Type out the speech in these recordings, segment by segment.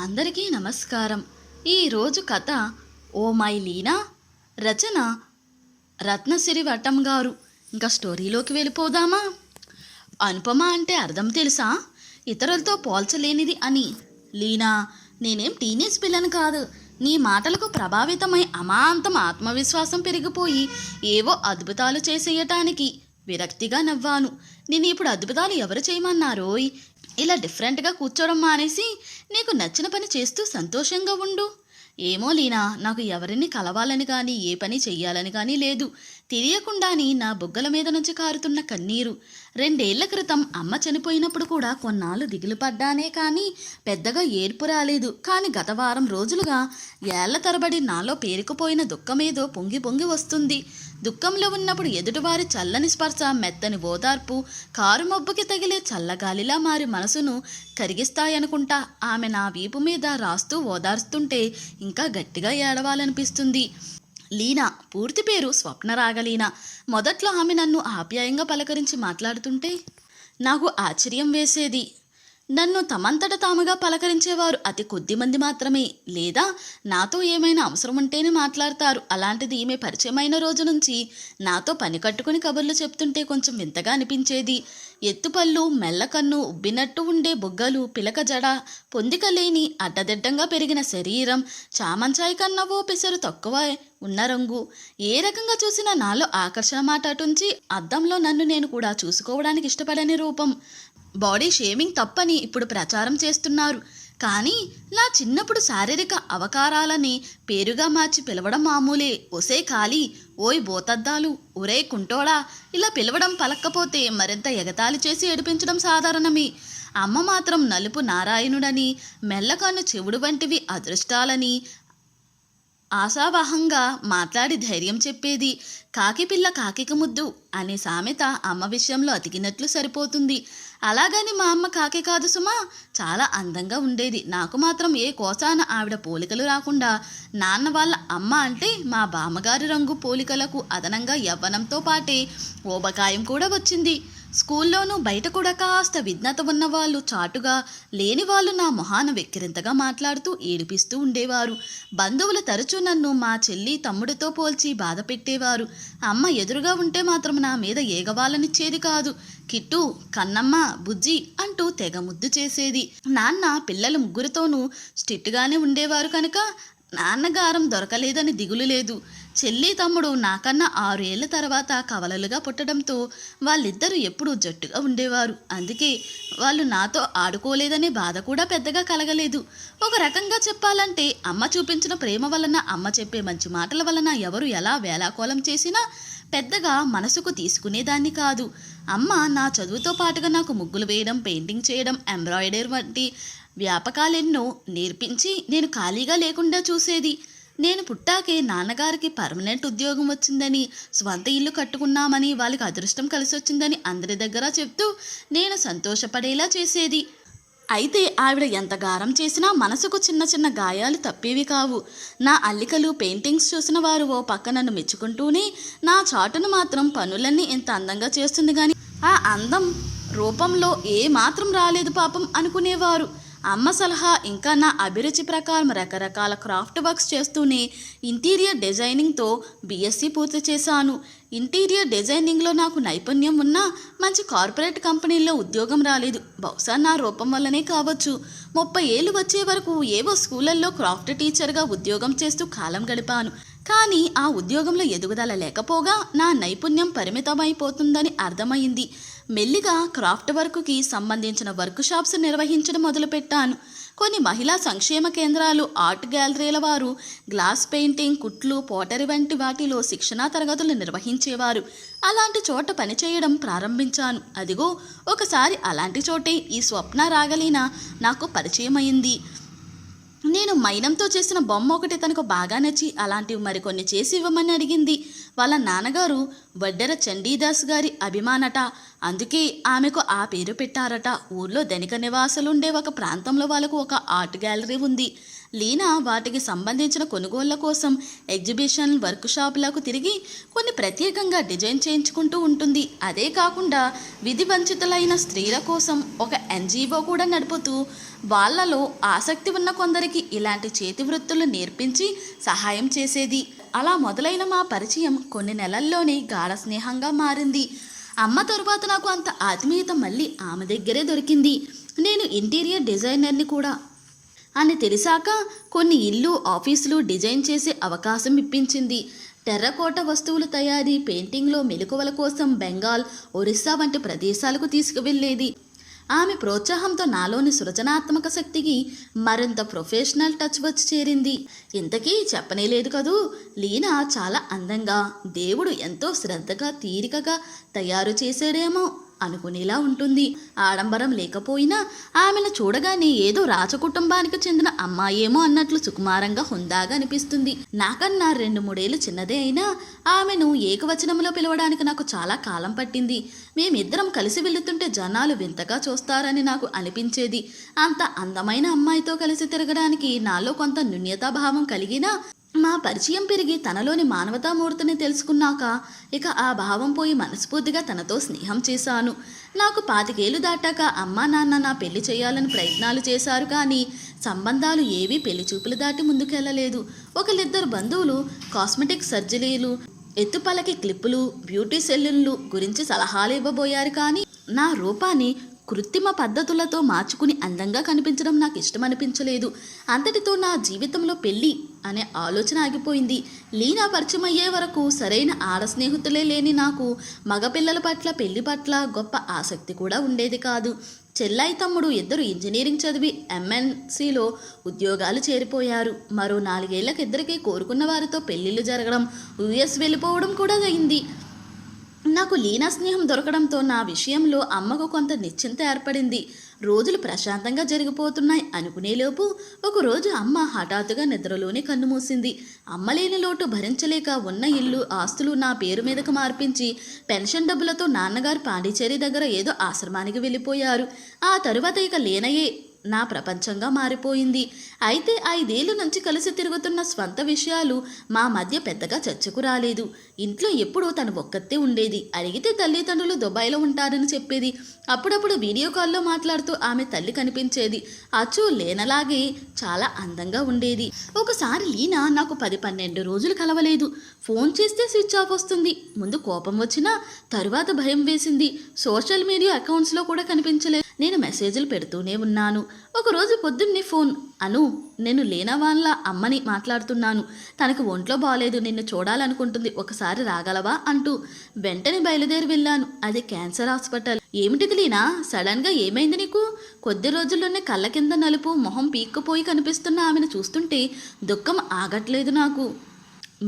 అందరికీ నమస్కారం. ఈరోజు కథ ఓ మై లీనా, రచన రత్నసిరి వట్టం గారు. ఇంకా స్టోరీలోకి వెళ్ళిపోదామా? అనుపమ అంటే అర్థం తెలుసా? ఇతరులతో పోల్చలేనిది అని. లీనా, నేనేం టీనేజ్ పిల్లని కాదు. నీ మాటలకు ప్రభావితమై అమాంతం ఆత్మవిశ్వాసం పెరిగిపోయి ఏవో అద్భుతాలు చేసేయటానికి విరక్తిగా నవ్వాను. నేను ఇప్పుడు అద్భుతాలు ఎవరు చేయమన్నారోయ్? ఇలా డిఫరెంట్గా కూర్చోవడం మానేసి నీకు నచ్చిన పని చేస్తూ సంతోషంగా ఉండు. ఏమో లీనా, నాకు ఎవరిని కలవాలని కానీ ఏ పని చెయ్యాలని కానీ లేదు. తెలియకుండాని నా బుగ్గల మీద నుంచి కారుతున్న కన్నీరు. 2 ఏళ్ల క్రితం అమ్మ చనిపోయినప్పుడు కూడా కొన్నాళ్ళు దిగులు పడ్డానే కానీ పెద్దగా ఏడ్పు రాలేదు. కానీ గత వారం రోజులుగా ఏళ్ల తరబడి నాలో పేరుకుపోయిన దుఃఖమేదో పొంగి పొంగి వస్తుంది. దుఃఖంలో ఉన్నప్పుడు ఎదుటివారి చల్లని స్పర్శ, మెత్తని ఓదార్పు కారు మబ్బుకి తగిలే చల్లగాలిలా మారి మనసును కరిగిస్తాయనుకుంటా. ఆమె నా వీపు మీద రాస్తూ ఓదార్స్తుంటే ఇంకా గట్టిగా ఏడవాలనిపిస్తుంది. లీనా పూర్తి పేరు స్వప్నరాగలీనా. మొదట్లో ఆమె నన్ను ఆప్యాయంగా పలకరించి మాట్లాడుతుంటే నాకు ఆశ్చర్యం వేసేది. నన్ను తమంతట తాముగా పలకరించేవారు అతి కొద్ది మంది మాత్రమే, లేదా నాతో ఏమైనా అవసరం ఉంటేనే మాట్లాడతారు. అలాంటిది ఈమె పరిచయమైన రోజు నుంచి నాతో పని కట్టుకుని కబుర్లు చెప్తుంటే కొంచెం వింతగా అనిపించేది. ఎత్తుపళ్ళు, మెల్లకన్ను, ఉబ్బినట్టు ఉండే బుగ్గలు, పిలక జడ, పొందిక లేని అడ్డదిడ్డంగా పెరిగిన శరీరం, చామంచాయి కన్నా ఓ పిసరు తక్కువ ఉన్న రంగు. ఏ రకంగా చూసినా నాలో ఆకర్షణ మాట అటుంచి అద్దంలో నన్ను నేను కూడా చూసుకోవడానికి ఇష్టపడని రూపం. బాడీ షేమింగ్ తప్పని ఇప్పుడు ప్రచారం చేస్తున్నారు. కానీ నా చిన్నప్పుడు శారీరక అవకారాలని పేరుగా మార్చి పిలవడం మామూలే. ఒసే ఖాళీ, ఓయ్ బోతద్దాలు, ఒరే కుంటోడా ఇలా పిలవడం పలక్కపోతే మరింత ఎగతాళి చేసి ఏడిపించడం సాధారణమే. అమ్మ మాత్రం నలుపు నారాయణుడని, మెల్లకన్ను చెవుడు వంటివి అదృష్టాలని ఆశావహంగా మాట్లాడి ధైర్యం చెప్పేది. కాకి పిల్ల కాకికి ముద్దు అనే సామెత అమ్మ విషయంలో అతికినట్లు సరిపోతుంది. అలాగని మా అమ్మ కాకి కాదు సుమా, చాలా అందంగా ఉండేది. నాకు మాత్రం ఏ కోసాన ఆవిడ పోలికలు రాకుండా, నాన్న వాళ్ళ అమ్మ అంటే మా బామ్మగారి రంగు పోలికలకు అదనంగా యవ్వనంతో పాటే ఓబకాయం కూడా వచ్చింది. స్కూల్లోనూ బయట కూడా కాస్త విజ్ఞత ఉన్నవాళ్ళు చాటుగా, లేని వాళ్ళు నా మొహాన వెక్కిరింతగా మాట్లాడుతూ ఏడిపిస్తూ ఉండేవారు. బంధువులు తరచూ నన్ను మా చెల్లి తమ్ముడితో పోల్చి బాధ పెట్టేవారు. అమ్మ ఎదురుగా ఉంటే మాత్రం నా మీద ఏగవాలనిచ్చేది కాదు. కిట్టు, కన్నమ్మ, బుజ్జి అంటూ తెగ ముద్దు చేసేది. నాన్న పిల్లలు ముగ్గురితోనూ స్ట్రిక్ట్గానే ఉండేవారు కనుక నాన్నగారం దొరకలేదని దిగులు లేదు. చెల్లి తమ్ముడు నాకన్నా 6 ఏళ్ల తర్వాత కవలలుగా పుట్టడంతో వాళ్ళిద్దరూ ఎప్పుడూ జట్టుగా ఉండేవారు. అందుకే వాళ్ళు నాతో ఆడుకోలేదనే బాధ కూడా పెద్దగా కలగలేదు. ఒక రకంగా చెప్పాలంటే అమ్మ చూపించిన ప్రేమ వలన, అమ్మ చెప్పే మంచి మాటల వలన ఎవరు ఎలా వేలాకోలం చేసినా పెద్దగా మనసుకు తీసుకునేదాన్ని కాదు. అమ్మ నా చదువుతో పాటుగా నాకు ముగ్గులు వేయడం, పెయింటింగ్ చేయడం, ఎంబ్రాయిడరీ వంటి వ్యాపకాలెన్నో నేర్పించి నేను ఖాళీగా లేకుండా చూసేది. నేను పుట్టాకే నాన్నగారికి పర్మనెంట్ ఉద్యోగం వచ్చిందని, స్వంత ఇల్లు కట్టుకున్నామని, వాళ్ళకి అదృష్టం కలిసి వచ్చిందని అందరి దగ్గర చెప్తూ నేను సంతోషపడేలా చేసేది. అయితే ఆవిడ ఎంత గారం చేసినా మనసుకు చిన్న చిన్న గాయాలు తప్పేవి కావు. నా అల్లికలు, పెయింటింగ్స్ చూసిన వారు ఓ పక్క నన్ను మెచ్చుకుంటూనే నా చాటును మాత్రం పనులన్నీ ఎంత అందంగా చేస్తుంది కానీ ఆ అందం రూపంలో ఏ మాత్రం రాలేదు పాపం అనుకునేవారు. అమ్మ సలహా ఇంకా నా అభిరుచి ప్రకారం రకరకాల క్రాఫ్ట్ వర్క్స్ చేస్తూనే ఇంటీరియర్ డిజైనింగ్తో బీఎస్సీ పూర్తి చేశాను. ఇంటీరియర్ డిజైనింగ్లో నాకు నైపుణ్యం ఉన్నా మంచి కార్పొరేట్ కంపెనీల్లో ఉద్యోగం రాలేదు. బహుశా నా రూపం వల్లనే కావచ్చు. 30 ఏళ్ళు వచ్చే వరకు ఏవో స్కూళ్ళల్లో క్రాఫ్ట్ టీచర్గా ఉద్యోగం చేస్తూ కాలం గడిపాను. కానీ ఆ ఉద్యోగంలో ఎదుగుదల లేకపోగా నా నైపుణ్యం పరిమితమైపోతుందని అర్థమైంది. మెల్లిగా క్రాఫ్ట్ వర్క్కి సంబంధించిన వర్క్ షాప్స్ నిర్వహించడం మొదలుపెట్టాను. కొన్ని మహిళా సంక్షేమ కేంద్రాలు, ఆర్ట్ గ్యాలరీల వారు గ్లాస్ పెయింటింగ్, కుట్లు, పోటరీ వంటి వాటిలో శిక్షణా తరగతులు నిర్వహించేవారు. అలాంటి చోట పనిచేయడం ప్రారంభించాను. అదిగో ఒకసారి అలాంటి చోటే ఈ స్వప్న రాగలీనా నాకు పరిచయమైంది. నేను మైనంతో చేసిన బొమ్మ ఒకటి తనకు బాగా నచ్చి అలాంటివి మరికొన్ని చేసి ఇవ్వమని అడిగింది. వాళ్ళ నాన్నగారు వడ్డెర చండీదాస్ గారి అభిమానట. అందుకే ఆమెకు ఆ పేరు పెట్టారట. ఊర్లో ధనిక నివాసులుండే ఒక ప్రాంతంలో వాళ్ళకు ఒక ఆర్ట్ గ్యాలరీ ఉంది. లీనా వాటికి సంబంధించిన కొనుగోళ్ల కోసం ఎగ్జిబిషన్, వర్క్ షాపులకు తిరిగి కొన్ని ప్రత్యేకంగా డిజైన్ చేయించుకుంటూ ఉంటుంది. అదే కాకుండా విధి వంచితులైన స్త్రీల కోసం ఒక ఎన్జిఓ కూడా నడుపుతూ వాళ్ళలో ఆసక్తి ఉన్న కొందరికి ఇలాంటి చేతి వృత్తులు నేర్పించి సహాయం చేసేది. అలా మొదలైన మా పరిచయం కొన్ని నెలల్లోనే గాఢ స్నేహంగా మారింది. అమ్మ తరువాత నాకు అంత ఆత్మీయత మళ్ళీ ఆమె దగ్గరే దొరికింది. నేను ఇంటీరియర్ డిజైనర్ని కూడా అని తెలిసాక కొన్ని ఇల్లు ఆఫీసులు డిజైన్ చేసే అవకాశం ఇప్పించింది. టెర్రకోట వస్తువుల తయారీ, పెయింటింగ్లో మెలకువల కోసం బెంగాల్, ఒరిస్సా వంటి ప్రదేశాలకు తీసుకువెళ్ళేది. ఆమె ప్రోత్సాహంతో నాలోని సృజనాత్మక శక్తికి మరింత ప్రొఫెషనల్ టచ్ వచ్చి చేరింది. ఇంతకీ చెప్పనేలేదు కదూ, లీనా చాలా అందంగా, దేవుడు ఎంతో శ్రద్ధగా తీరికగా తయారు చేసాడేమో అనుకునేలా ఉంటుంది. ఆడంబరం లేకపోయినా ఆమెను చూడగానే ఏదో రాజకుటుంబానికి చెందిన అమ్మాయేమో అన్నట్లు సుకుమారంగా హుందాగా అనిపిస్తుంది. నాకన్నా 2-3 ఏళ్ళు చిన్నదే అయినా ఆమెను ఏకవచనంలో పిలవడానికి నాకు చాలా కాలం పట్టింది. మేమిద్దరం కలిసి వెళుతుంటే జనాలు వింతగా చూస్తారని నాకు అనిపించేది. అంత అందమైన అమ్మాయితో కలిసి తిరగడానికి నాలో కొంత న్యూన్యతాభావం కలిగినా మా పరిచయం పెరిగి తనలోని మానవతామూర్తిని తెలుసుకున్నాక ఇక ఆ భావం పోయి మనస్ఫూర్తిగా తనతో స్నేహం చేశాను. నాకు 25 ఏళ్ళు దాటాక అమ్మా నాన్న నా పెళ్లి చేయాలని ప్రయత్నాలు చేశారు, కానీ సంబంధాలు ఏవీ పెళ్లి చూపులు దాటి ముందుకెళ్ళలేదు. ఒకళ్ళిద్దరు బంధువులు కాస్మెటిక్ సర్జరీలు, ఎత్తుపలకి క్లిప్పులు, బ్యూటీ సెలూన్లు గురించి సలహాలు ఇవ్వబోయారు, కానీ నా రూపాన్ని కృత్రిమ పద్ధతులతో మార్చుకుని అందంగా కనిపించడం నాకు ఇష్టమనిపించలేదు. అంతటితో నా జీవితంలో పెళ్ళి అనే ఆలోచన ఆగిపోయింది. లీనా పరిచయం అయ్యే వరకు సరైన ఆడ స్నేహితులే లేని నాకు మగపిల్లల పట్ల, పెళ్లి పట్ల గొప్ప ఆసక్తి కూడా ఉండేది కాదు. చెల్లాయి తమ్ముడు ఇద్దరు ఇంజనీరింగ్ చదివి MNCలో ఉద్యోగాలు చేరిపోయారు. మరో 4 ఏళ్లకు ఇద్దరికి కోరుకున్న వారితో పెళ్లిళ్ళు జరగడం, US వెళ్ళిపోవడం కూడా అయింది. నాకు లీనా స్నేహం దొరకడంతో నా విషయంలో అమ్మకు కొంత నిశ్చింత ఏర్పడింది. రోజులు ప్రశాంతంగా జరిగిపోతున్నాయి అనుకునేలోపు ఒకరోజు అమ్మ హఠాత్తుగా నిద్రలోనే కన్నుమూసింది. అమ్మ లేని లోటు భరించలేక ఉన్న ఇల్లు, ఆస్తులు నా పేరు మీదకు మార్పించి పెన్షన్ డబ్బులతో నాన్నగారు పాండిచేరి దగ్గర ఏదో ఆశ్రమానికి వెళ్ళిపోయారు. ఆ తరువాత ఇక లీనయే నా ప్రపంచంగా మారిపోయింది. అయితే 5 ఏళ్ళ నుంచి కలిసి తిరుగుతున్న స్వంత విషయాలు మా మధ్య పెద్దగా చర్చకు రాలేదు. ఇంట్లో ఎప్పుడూ తను ఒక్కతే ఉండేది. అడిగితే తల్లిదండ్రులు దుబాయ్లో ఉంటారని చెప్పేది. అప్పుడప్పుడు వీడియో కాల్లో మాట్లాడుతూ ఆమె తల్లి కనిపించేది. అచ్చు లేనలాగే చాలా అందంగా ఉండేది. ఒకసారి లీనా నాకు 10-12 రోజులు కలవలేదు. ఫోన్ చేస్తే స్విచ్ ఆఫ్ వస్తుంది. ముందు కోపం వచ్చినా తరువాత భయం వేసింది. సోషల్ మీడియా అకౌంట్స్లో కూడా కనిపించలేదు. నేను మెసేజ్లు పెడుతూనే ఉన్నాను. ఒకరోజు పొద్దున్నే ఫోన్, అను నేను లీనా వాళ్ళ అమ్మని మాట్లాడుతున్నాను, తనకు ఒంట్లో బాగాలేదు, నిన్ను చూడాలనుకుంటుంది, ఒకసారి రాగలవా అంటూ వెంటనే బయలుదేరి వెళ్ళాను. అది క్యాన్సర్ హాస్పిటల్. ఏమిటిది లీనా, సడన్గా ఏమైంది నీకు? కొద్ది రోజుల్లోనే కళ్ళ కింద నలుపు, మొహం పీక్కుపోయి కనిపిస్తున్న ఆమెను చూస్తుంటే దుఃఖం ఆగట్లేదు నాకు.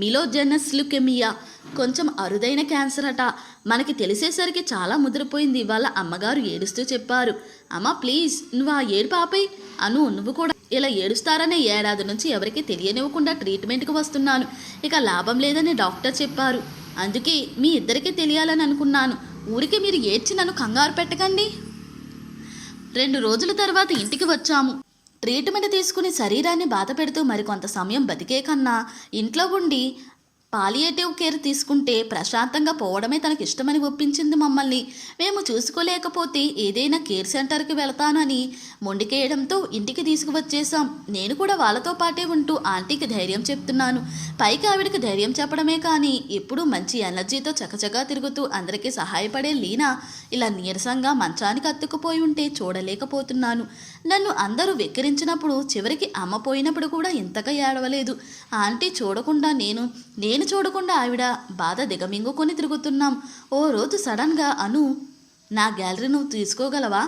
మిలోజెనస్ ల్యూకెమియా, కొంచెం అరుదైన క్యాన్సర్ అట. మనకి తెలిసేసరికి చాలా ముదిరిపోయింది. వాళ్ళ అమ్మగారు ఏడుస్తూ చెప్పారు. అమ్మ ప్లీజ్ నువ్వు ఆ ఏడు పాపై, అను నువ్వు కూడా ఇలా ఏడుస్తారనే 1 ఏడాది నుంచి ఎవరికీ తెలియనివ్వకుండా ట్రీట్మెంట్కి వస్తున్నాను. ఇక లాభం లేదని డాక్టర్ చెప్పారు. అందుకే మీ ఇద్దరికీ తెలియాలని అనుకున్నాను. ఊరికి మీరు ఏడ్చి నన్ను కంగారు పెట్టకండి. 2 రోజుల తర్వాత ఇంటికి వచ్చాము. ట్రీట్మెంట్ తీసుకుని శరీరాన్ని బాధ పెడుతూ మరికొంత సమయం బతికే కన్నా ఇంట్లో ఉండి పాలియేటివ్ కేర్ తీసుకుంటే ప్రశాంతంగా పోవడమే తనకి ఇష్టమని ఒప్పించింది మమ్మల్ని. మేము చూసుకోలేకపోతే ఏదైనా కేర్ సెంటర్కి వెళతానని మొండికేయడంతో ఇంటికి తీసుకువచ్చేసాం. నేను కూడా వాళ్ళతో పాటే ఉంటూ ఆంటీకి ధైర్యం చెప్తున్నాను. పైకి ఆవిడకి ధైర్యం చెప్పడమే కానీ ఎప్పుడూ మంచి ఎనర్జీతో చకచకా తిరుగుతూ అందరికీ సహాయపడే లీనా ఇలా నీరసంగా మంచానికి అతుక్కుపోయి ఉంటే చూడలేకపోతున్నాను. నన్ను అందరూ వెక్కిరించినప్పుడు, చివరికి అమ్మ పోయినప్పుడు కూడా ఇంతగా ఏడవలేదు. ఆంటీ చూడకుండా నేను చూడకుండా ఆవిడ బాధ దిగమింగుకొని తిరుగుతున్నాం. ఓ రోజు సడన్గా అను, నా గ్యాలరీ నువ్వు తీసుకోగలవా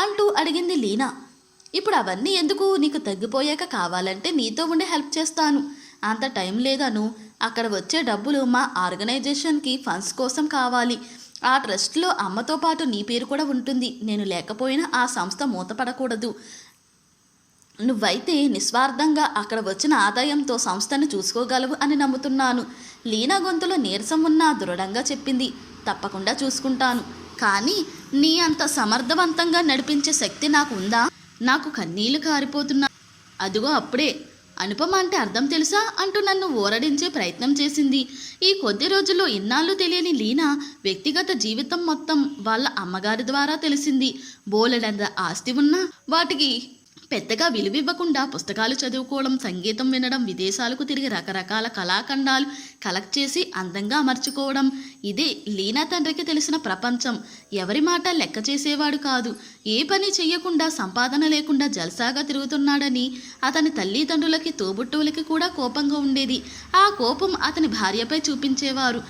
అంటూ అడిగింది లీనా. ఇప్పుడు అవన్నీ ఎందుకు, నీకు తగ్గిపోయాక కావాలంటే నీతో ఉండి హెల్ప్ చేస్తాను. అంత టైం లేదను, అక్కడ వచ్చే డబ్బులు మా ఆర్గనైజేషన్కి ఫండ్స్ కోసం కావాలి. ఆ ట్రస్ట్లో అమ్మతో పాటు నీ పేరు కూడా ఉంటుంది. నేను లేకపోయినా ఆ సంస్థ మూతపడకూడదు. నువ్వైతే నిస్వార్థంగా అక్కడ వచ్చిన ఆదాయంతో సంస్థను చూసుకోగలవు అని నమ్ముతున్నాను. లీనా గొంతులో నీరసం ఉన్నా దృఢంగా చెప్పింది. తప్పకుండా చూసుకుంటాను, కానీ నీ అంత సమర్థవంతంగా నడిపించే శక్తి నాకు ఉందా? నాకు కన్నీళ్లు కారిపోతున్నా. అదిగో అప్పుడే అనుపమ అంటే అర్థం తెలుసా అంటూ నన్ను ఊరడించే ప్రయత్నం చేసింది. ఈ కొద్ది రోజుల్లో ఇన్నాళ్ళు తెలియని లీనా వ్యక్తిగత జీవితం మొత్తం వాళ్ళ అమ్మగారి ద్వారా తెలిసింది. బోలెడంత ఆస్తి ఉన్నా వాటికి పెద్దగా విలువివ్వకుండా పుస్తకాలు చదువుకోవడం, సంగీతం వినడం, విదేశాలకు తిరిగి రకరకాల కళాఖండాలు కలెక్ట్ చేసి అందంగా అమర్చుకోవడం, ఇదే లీనా తండ్రికి తెలిసిన ప్రపంచం. ఎవరి మాట లెక్క చేసేవాడు కాదు. ఏ పని చెయ్యకుండా, సంపాదన లేకుండా జల్సాగా తిరుగుతున్నాడని అతని తల్లిదండ్రులకి, తోబుట్టువులకి కూడా కోపంగా ఉండేది. ఆ కోపం అతని భార్యపై చూపించేవారు.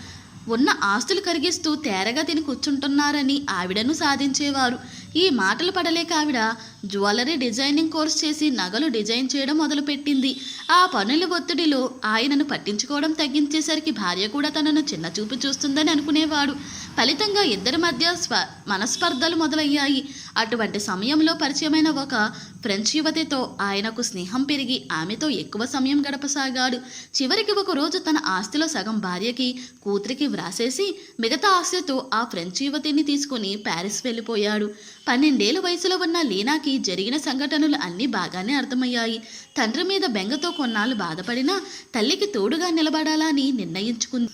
ఉన్న ఆస్తులు కరిగిస్తూ తేరగా తిని కూర్చుంటున్నారని ఆవిడను సాధించేవారు. ఈ మాటలు పడలేక ఆవిడ జ్యువెలరీ డిజైనింగ్ కోర్స్ చేసి నగలు డిజైన్ చేయడం మొదలుపెట్టింది. ఆ పనుల ఒత్తిడిలో ఆయనను పట్టించుకోవడం తగ్గించేసరికి భార్య కూడా తనను చిన్నచూపు చూస్తుందని అనుకునేవాడు. ఫలితంగా ఇద్దరి మధ్య మనస్పర్ధలు మొదలయ్యాయి. అటువంటి సమయంలో పరిచయమైన ఒక ఫ్రెంచ్ యువతితో ఆయనకు స్నేహం పెరిగి ఆమెతో ఎక్కువ సమయం గడపసాగాడు. చివరికి ఒకరోజు తన ఆస్తిలో సగం భార్యకి, కూతురికి వ్రాసేసి మిగతా ఆస్తితో ఆ ఫ్రెంచ్ యువతిని తీసుకుని ప్యారిస్ వెళ్ళిపోయాడు. 12 ఏళ్ల వయసులో ఉన్న లీనాకి జరిగిన సంఘటనలు అన్నీ బాగానే అర్థమయ్యాయి. తండ్రి మీద బెంగతో కొన్నాళ్ళు బాధపడినా తల్లికి తోడుగా నిలబడాలని నిర్ణయించుకుంది.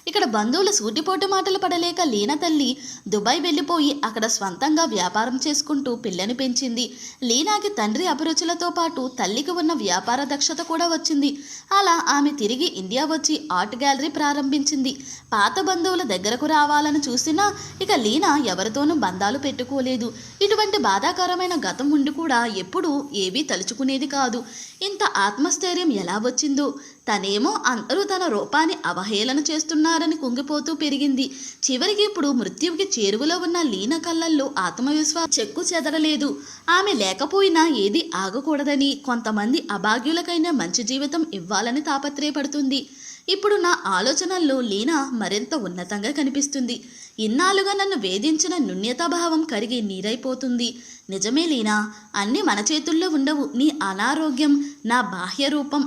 ఇక్కడ బంధువుల సూటిపోటు మాటలు పడలేక లీనా తల్లి దుబాయ్ వెళ్ళిపోయి అక్కడ స్వంతంగా వ్యాపారం చేసుకుంటూ పిల్లని పెంచింది. లీనాకి తండ్రి అభిరుచులతో పాటు తల్లికి ఉన్న వ్యాపార దక్షత కూడా వచ్చింది. అలా ఆమె తిరిగి ఇండియా వచ్చి ఆర్ట్ గ్యాలరీ ప్రారంభించింది. పాత బంధువుల దగ్గరకు రావాలని చూసినా ఇక లీనా ఎవరితోనూ బంధాలు పెట్టుకోలేదు. ఇటువంటి బాధాకరమైన గతం ఉండి కూడా ఎప్పుడూ ఏవీ తలుచుకునేది కాదు. ఇంత ఆత్మస్థైర్యం ఎలా వచ్చిందో. తనేమో అందరూ తన రూపాన్ని అవహేళన చేస్తున్నారని కుంగిపోతూ పెరిగింది. చివరికి ఇప్పుడు మృత్యువుకి చేరువలో ఉన్న లీనా కళ్ళల్లో ఆత్మవిశ్వాసం చెక్కు చెదరలేదు. ఆమె లేకపోయినా ఏది ఆగకూడదని, కొంతమంది అభాగ్యులకైనా మంచి జీవితం ఇవ్వాలని తాపత్రయపడుతుంది. ఇప్పుడు నా ఆలోచనల్లో లీనా మరింత ఉన్నతంగా కనిపిస్తుంది. ఇన్నాళ్ళుగా నన్ను వేధించిన న్యూన్యతాభావం కరిగి నీరైపోతుంది. నిజమే లీనా, అన్నీ మన చేతుల్లో ఉండవు. నీ అనారోగ్యం, నా బాహ్య రూపం,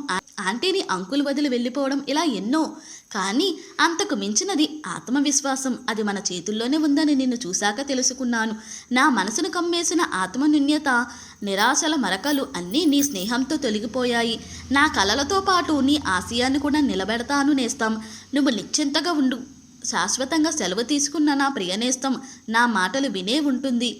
ఆంటీని అంకులు వదిలి వెళ్ళిపోవడం, ఇలా ఎన్నో. కానీ అంతకు మించినది ఆత్మవిశ్వాసం. అది మన చేతుల్లోనే ఉందని నిన్ను చూశాక తెలుసుకున్నాను. నా మనసును కమ్మేసిన ఆత్మన్యూన్యత, నిరాశల మరకలు అన్నీ నీ స్నేహంతో తొలగిపోయాయి. నా కలలతో పాటు నీ ఆశయాన్ని కూడా నిలబెడతాను నేస్తం. నువ్వు నిశ్చింతగా ఉండు. శాశ్వతంగా సెలవు తీసుకున్న నా ప్రియనేస్తం నా మాటలు వినే ఉంటుంది.